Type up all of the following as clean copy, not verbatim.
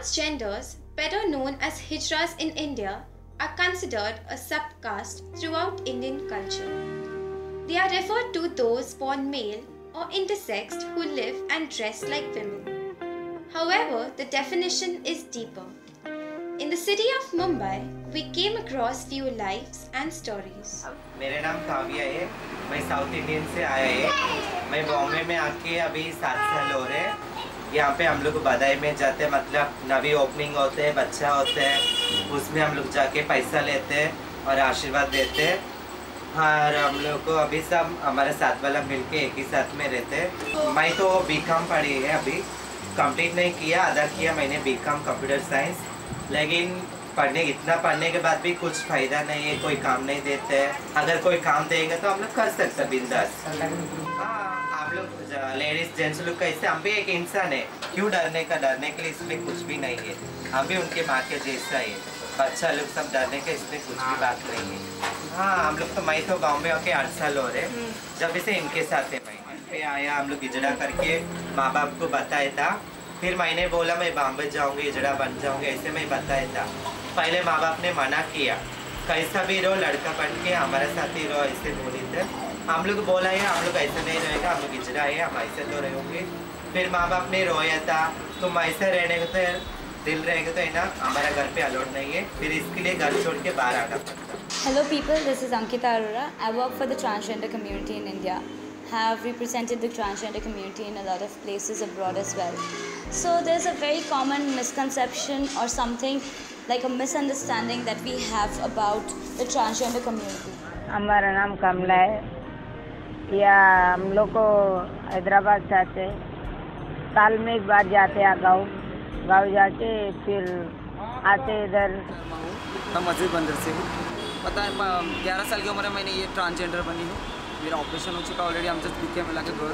Transgenders, better known as Hijras in India, are considered a subcaste throughout Indian culture. They are referred to those born male or intersexed who live and dress like women. However, the definition is deeper. In the city of Mumbai, we came across few lives and stories. मेरा नाम काव्या है। मैं south Indian से आया है। मैं बॉम्बे में आके अभी 7 साल हो रहे हैं। यहाँ पे हम लोग बधाई में जाते हैं, मतलब नवी ओपनिंग होते हैं, बच्चा होते हैं, उसमें हम लोग जाके पैसा लेते हैं और आशीर्वाद देते हैं। और हम लोग को अभी सब हमारे साथ वाला मिलके एक ही साथ में रहते हैं। मैं तो बीकॉम पढ़ी है, अभी कंप्लीट नहीं किया, आधा किया मैंने बीकॉम कंप्यूटर साइंस। लेकिन इतना पढ़ने के बाद भी कुछ फायदा नहीं है, कोई काम नहीं देते हैं। अगर कोई काम देंगे तो हम लोग कर सकते हैं बिंदास। हाँ, आप लोग लेडीज जेंट्स लोग कैसे, हम भी एक इंसान है, क्यों डरने के लिए इसमें कुछ भी नहीं है। हम भी उनके माँ के जैसा है, बच्चा लोग सब डरने का इसमें कुछ भी बात नहीं है। हाँ, हम लोग तो मैं तो गाँव में होके 8 साल हो रहे, जब इसे इनके साथ है। मैं पे आया, हम लोग इजड़ा करके माँ बाप को बताया था। फिर मैंने बोला मैं बॉम्बे जाऊँगी, इजड़ा बन जाऊँगी, ऐसे मैं बताया था। पहले माँ बाप ने मना किया, कैसा भी रहो, लड़का बन के हमारे साथ ही रहो, ऐसे बोले थे। हम लोग बोला है हम लोग ऐसे नहीं रहेगा, हम लोग इजड़ा है, हम ऐसे तो रहेंगे। फिर माँ बाप ने रोया था, तुम ऐसे रहने को तो दिल रहेगा तो है ना, हमारा घर पे अलाउड नहीं है, फिर इसके लिए घर छोड़ के बाहर आना पड़ता। Hello people, this is Ankita Arora. I work for the transgender community in India. Have represented the transgender community in a lot of places abroad as well. So there's a very common misconception or something like a misunderstanding that we have about the transgender community. हमारा नाम कमला है। या हम लोग को हैदराबाद से आते, साल में एक बार जाते हैं गाँव जाके फिर आते इधर। मैं मस्जिद बंदर से हूँ। पता है 11 साल की उम्र में मैंने ये ट्रांसजेंडर बनी हूँ। मेरा ऑपरेशन हो चुका ऑलरेडी। हम जस्ट बीके मिला के घर।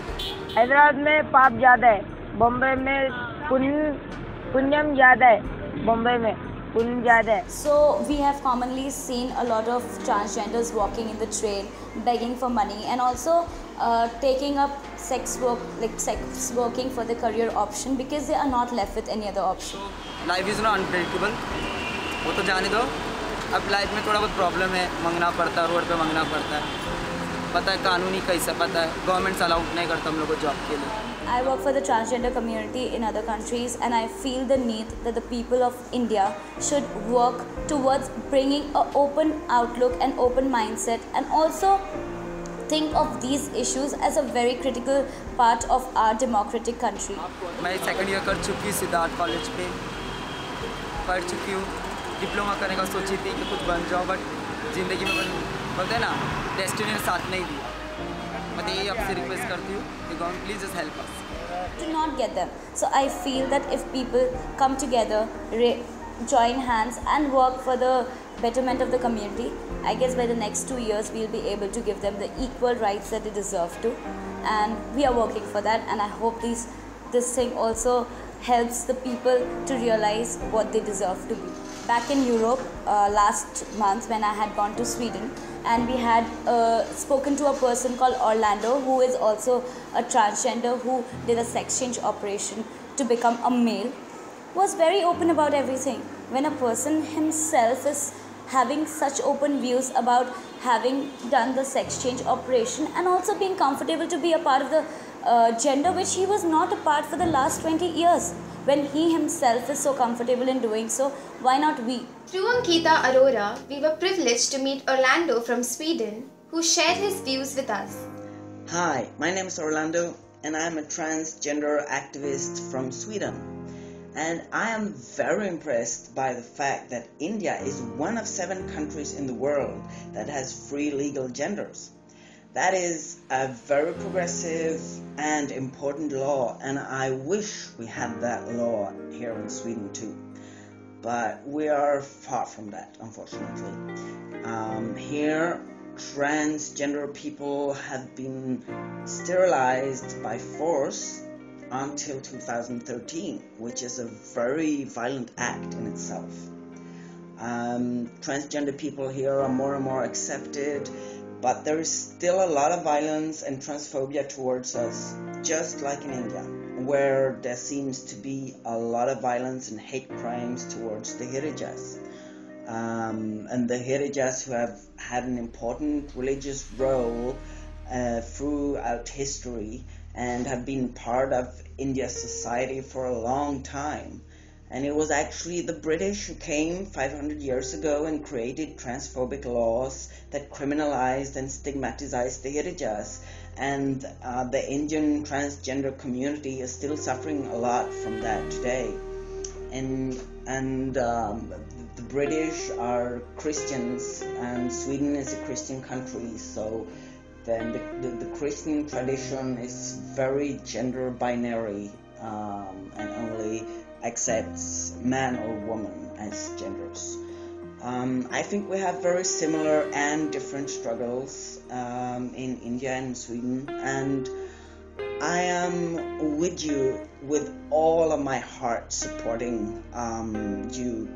हैदराबाद में पाप ज़्यादा है, बॉम्बे में पुण्यम ज़्यादा है, बॉम्बे में पुण्य ज़्यादा है। So we have commonly seen a lot of transgenders walking in the train, begging for money, and also taking up sex working for the career option because they are not left with any other option. Life is not unpredictable, वो तो जाने दो। अब life में थोड़ा बहुत problem है, मांगना पड़ता है, रोड पे मांगना पड़ता है। पता है कानूनी कैसा, पता है गवर्नमेंट अलाउड नहीं करता हम लोग को जॉब के लिए। I work for the transgender community in other countries, and I feel the need that the people of India should work towards bringing an open outlook and open mindset, and also think of these issues as a very critical part of our democratic country. मैं 2nd year कर चुकी, Siddharth college पे पढ़ चुकी हूँ। Diploma करने का सोची थी कि कुछ बन जाओ, बट ज़िंदगी में बोलते हैं ना, डेस्टिनी ने साथ नहीं दिया। मैं यही आपसे रिक्वेस्ट करती हूँ कि government please just help us. To not get them. So I feel that if people come together, join hands and work for the betterment of the community, I guess by the next 2 years we'll be able to give them the equal rights that they deserve to, and we are working for that, and I hope this thing also helps the people to realize what they deserve to be. Back in Europe last month when I had gone to Sweden, and we had spoken to a person called Orlando, who is also a transgender who did a sex change operation to become a male, was very open about everything. When a person himself is having such open views about having done the sex change operation and also being comfortable to be a part of the gender which he was not a part for the last 20 years, when he himself is so comfortable in doing so, why not we? Through Ankita Arora, we were privileged to meet Orlando from Sweden, who shared his views with us. Hi, my name is Orlando, and I am a transgender activist from Sweden. And I am very impressed by the fact that India is one of 7 countries in the world that has free legal genders. That is a very progressive and important law, and I wish we had that law here in Sweden too. But we are far from that, unfortunately. Here, transgender people have been sterilized by force until 2013, which is a very violent act in itself. Transgender people here are more and more accepted, but there is still a lot of violence and transphobia towards us just like in India, where there seems to be a lot of violence and hate crimes towards the Hirijas. And the Hirijas, who have had an important religious role throughout history and have been part of India's society for a long time. And it was actually the British who came 500 years ago and created transphobic laws that criminalized and stigmatized the Hirijas. And the Indian transgender community is still suffering a lot from that today. And the British are Christians, and Sweden is a Christian country, so then the Christian tradition is very gender binary and only accepts man or woman as genders. I think we have very similar and different struggles in India and Sweden, and I am with you with all of my heart supporting you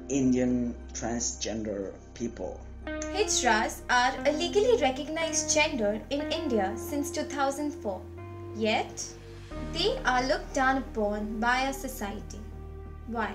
Indian transgender people. Hijras are a legally recognized gender in India since 2004, yet they are looked down upon by our society. Why?